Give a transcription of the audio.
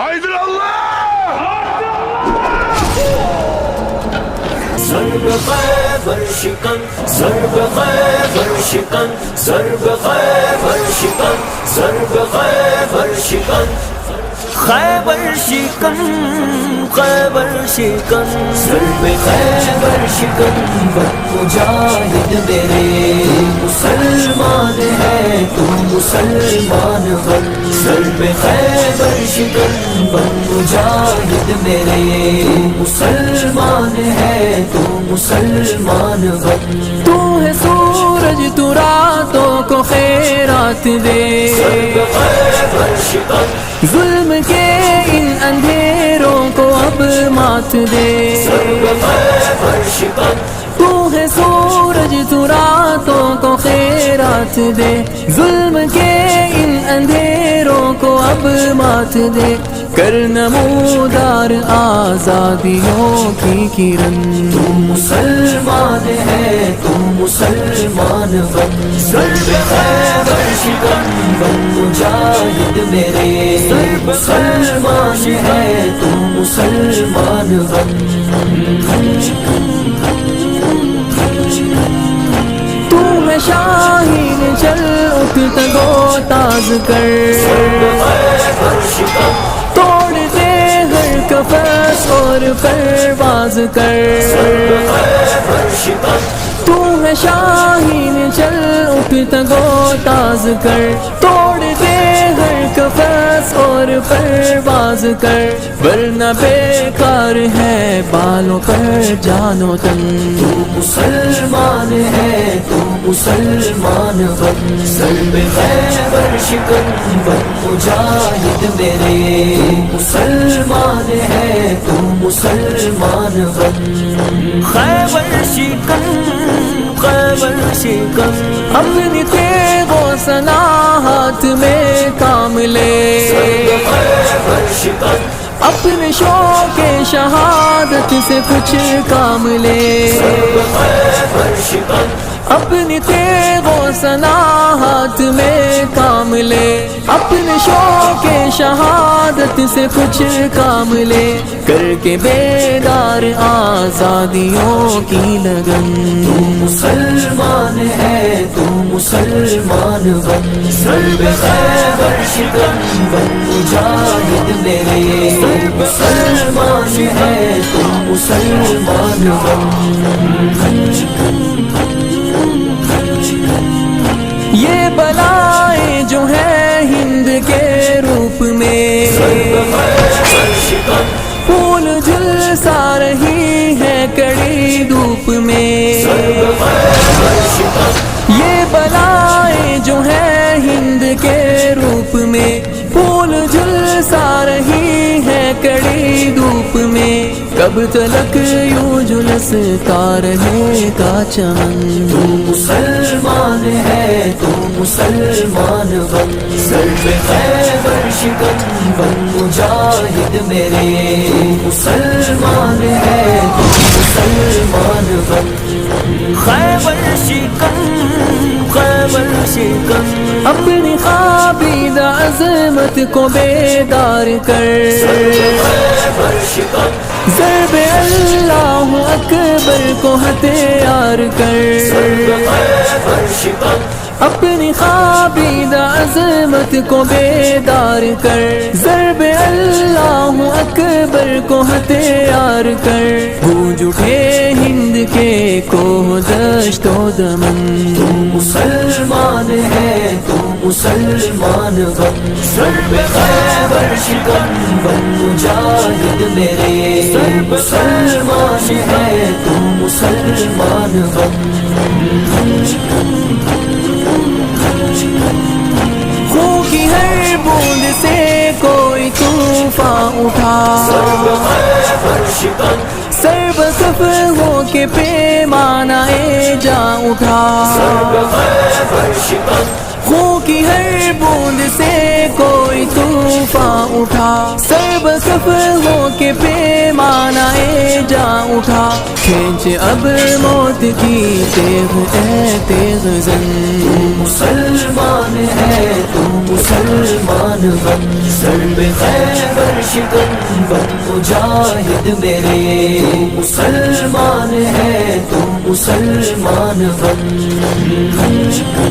Haydi Allah! ضرب خیبر شکن ضرب خیبر شکن ضرب خیبر شکن ضرب خیبر شکن خیبر شکن خیبر شکن ضرب خیبر شکن بن مجاہد میرے مسلمان ہے تو مسلمان بن ضرب خیبر شکن بن مجاہد میرے مسلمان ہے تو مسلمان بن تو ہے سورج تو راتوں کو خیرات دے ضرب خیبر شکن ظلم کے ان اندھیروں کو اب مات دے ضرب خیبر شکن تو ہے سورج تو راتوں کو خیرات دے ظلم کے ان اندھیروں کو اب مات دے کر نمودار آزادیوں کی کرن تو مسلمان ہے تو مسلمان بن ضرب خیبر شکن بن مجاہد میرے مسلمان ہے تو مسلمان بن تو ہے شاہین چل اٹھ تگو تاز کر ضرب خیبر شکن توڑ دے ہر قفس اور پرواز کر ضرب خیبر شکن تو ہے شاہین چل اٹھ تگو تاز کر توڑ دے ہر قفس اور پرواز کر ورنہ بیکار ہے بالوں پر جانو تن تو مسلمان ہے تو مسلمان بن ضرب خیبر شکن بن مجاہد میرے مسلمان ہے تو مسلمان بن خیبر شکن خیبر شکن اپنی تیغ و سنا ہاتھ میں کام لے ضرب خیبر شکن اپنے شوق شہادت سے کچھ کام لے ضرب خیبر شکن اپنی تیغ و سنا ہاتھ میں کام لے اپنے شوق شہادت سے کچھ کام لے کر کے بیدار آزادیوں کی لگن تو مسلمان ہے تو مسلمان بن ضرب خیبر شکن بن مجاہد میرے مسلمان ہے تو مسلمان بن یہ بلائیں جو ہیں ہند کے روپ میں ضرب خیبر شکن پھول جھلسا رہی ہے کڑی دھوپ میں ضرب خیبر شکن یہ بلائیں جو ہیں ہند کے روپ میں پھول جھلسا رہی ہے کڑی دھوپ میں کب تلک یوں جھلستا رہے گا چمن تو مسلمان ہے تو مسلمان بن ضرب خیبر شکن بن مجاہد میرے مسلمان ہے تو مسلمان بن خیبر شکن خیبر شکن اپنی خوابیدہ عظمت کو بیدار کر خیبر شکن ضرب اللہ اکبر کو ہتھیار کر خیبر شکن اپنی خوابیدہ عظمت کو بیدار کر ضرب اللہ اکبر کو ہتھیار کر گونج اٹھے ہند کے کوہ دشت و دمن تو مسلمان ہے تو مسلمان بن ضرب خیبر شکن بن مجاہد میرے مسلمان ہے تو مسلمان بن خون کی ہر بوند سے کوئی طوفان اٹھا ضرب خیبر شکن سر بسف ہو کے پیمانہ جا اٹھا ضرب خیبر شکن خون کی ہر بوند سے کوئی طوفان طوفان اٹھا، سر بسف ہو کے پیمانہ جا اٹھا، کھینچ اب موت کی تیغ اے تیغ زن۔ مسلمان ہے تو مسلمان بن، سر پہ خیبر شکن بن مجاہد میرے، تو مسلمان ہے تو مسلمان بن۔